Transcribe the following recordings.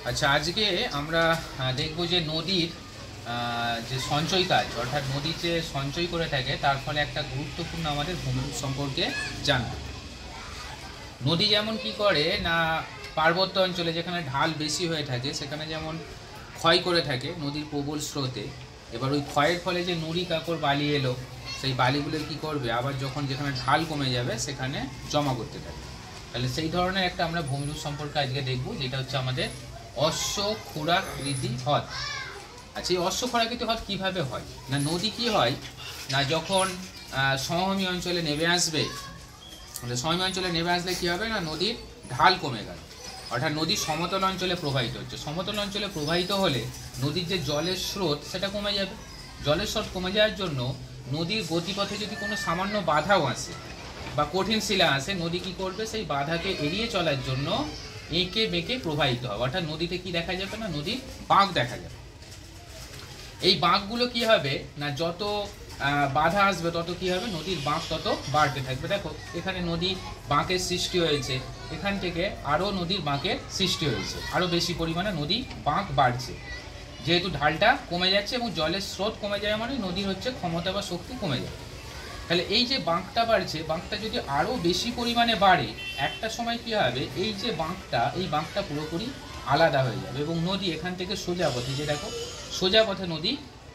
আচ্ছা, আজকে আমরা দেখব যে নদীর যে সঞ্চয় কাজ, অর্থাৎ নদী যে সঞ্চয় করে থাকে তার ফলে একটা গুরুত্বপূর্ণ আমাদের ভূমিরূপ সম্পর্কে জানব। নদী যেমন কি করে না, পার্বত্য অঞ্চলে যেখানে ঢাল বেশি হয়ে থাকে সেখানে যেমন ক্ষয় করে থাকে নদীর প্রবল স্রোতে। এবার ওই ক্ষয়ের ফলে যে নুড়ি কাকড় বালি এলো, সেই বালিগুলো কি করবে, আবার যখন যেখানে ঢাল কমে যাবে সেখানে জমা করতে থাকে। তাহলে সেই ধরনের একটা আমরা ভূমিরূপ সম্পর্কে আজকে দেখব, যেটা হচ্ছে আমাদের অশ্ব ক্ষুরাকৃতি হ্রদ। আচ্ছা, এই অশ্ব ক্ষুরাকৃতি হ্রদ কীভাবে হয় না, নদী কি হয় না, যখন সমভূমি অঞ্চলে নেমে আসবে, সমভূমি অঞ্চলে নেমে আসলে কী হবে না, নদীর ঢাল কমে গেল, অর্থাৎ নদী সমতল অঞ্চলে প্রবাহিত হচ্ছে। সমতল অঞ্চলে প্রবাহিত হলে নদীর যে জলের স্রোত সেটা কমে যাবে। জলের স্রোত কমে যাওয়ার জন্য নদীর গতিপথে যদি কোনো সামান্য বাধাও আসে বা কঠিন শিলা আসে, নদী কী করবে, সেই বাধাকে এড়িয়ে চলার জন্য এঁকে বেঁকে প্রবাহিত হবে। অর্থাৎ নদীতে কি দেখা যাবে না, নদীর বাঁক দেখা যাবে। এই বাঁকগুলো কি হবে না, যত বাধা আসবে তত কি হবে, নদীর বাঁক তত বাড়তে থাকবে। দেখো এখানে নদী বাঁকের সৃষ্টি হয়েছে, এখান থেকে আরও নদীর বাঁকের সৃষ্টি হয়েছে, আরও বেশি পরিমাণে নদী বাঁক বাড়ছে, যেহেতু ঢালটা কমে যাচ্ছে এবং জলের স্রোত কমে যায়, মানে নদীর হচ্ছে ক্ষমতা বা শক্তি কমে যায়। তাহলে এই যে বাঁকটা বাড়ছে, বাঁকটা যদি আরও বেশি পরিমাণে বাড়ে, একটা সময় কী হবে, এই যে বাঁকটা, এই বাঁকটা পুরোপুরি আলাদা হয়ে যাবে এবং নদী এখান থেকে সোজা পথে, যে দেখো সোজা পথে নদী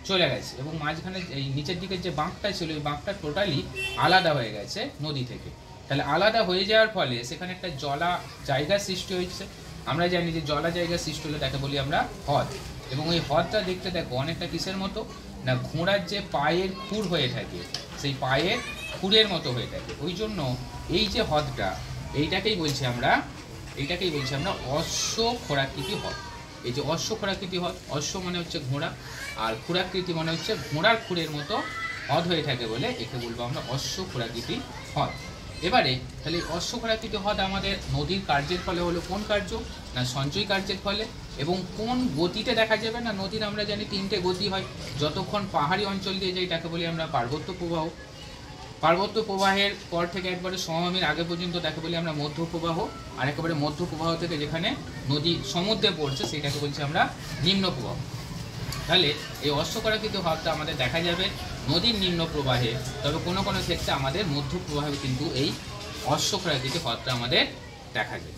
চলে গেছে এবং মাঝখানে এই নিচের দিকের যে বাঁকটা ছিল, ওই বাঁকটা টোটালি আলাদা হয়ে গেছে নদী থেকে। তাহলে আলাদা হয়ে যাওয়ার ফলে সেখানে একটা জলা জায়গা সৃষ্টি হয়েছে। আমরা জানি যে জলা জায়গা সৃষ্টি হলে তাকে বলি আমরা হ্রদ। এবং ওই হ্রদটা দেখতে দেখো অনেকটা কিসের মতো না, ঘোড়ার যে পায়ের খুর হয়ে থাকে, সেই পায়ের খুরের মতো হয়ে থাকে। ওই জন্য এই যে হ্রদটা, এইটাকেই বলছি আমরা অশ্ব ক্ষুরাকৃতি হ্রদ। এই যে অশ্ব ক্ষুরাকৃতি হ্রদ, অশ্ব মানে হচ্ছে ঘোড়া, আর ক্ষুরাকৃতি মানে হচ্ছে ঘোড়ার খুরের মতো হ্রদ হয়ে থাকে বলে একে বলবো আমরা অশ্ব ক্ষুরাকৃতি হ্রদ। এবারে তাহলে অশ্ব ক্ষুরাকৃতি হ্রদ আমাদের নদীর কার্যের ফলে হলো কোন কার্য না, সঞ্চয় কার্যের ফলে। এবং কোন গতিতে দেখা যাবে না, নদীর আমরা জানি তিনটে গতি হয়। যতক্ষণ পাহাড়ি অঞ্চল দিয়ে যাই তাকে বলি আমরা পার্বত্য প্রবাহ, পার্বত্য প্রবাহের পর থেকে একবারে সমভূমির আগে পর্যন্ত তাকে বলি আমরা মধ্য প্রবাহ, আর একেবারে মধ্য প্রবাহ থেকে যেখানে নদী সমুদ্রে পড়ছে সেটাকে বলছি আমরা নিম্ন প্রবাহ। তাহলে এই অশ্ব ক্ষুরাকৃতি হ্রদটা আমাদের দেখা যাবে নদীর নিম্ন প্রবাহে, তবে কোনো কোনো ক্ষেত্রে আমাদের মধ্য প্রবাহে কিন্তু এই অশ্ব ক্ষুরাকৃতি হ্রদটা আমাদের দেখা যায়।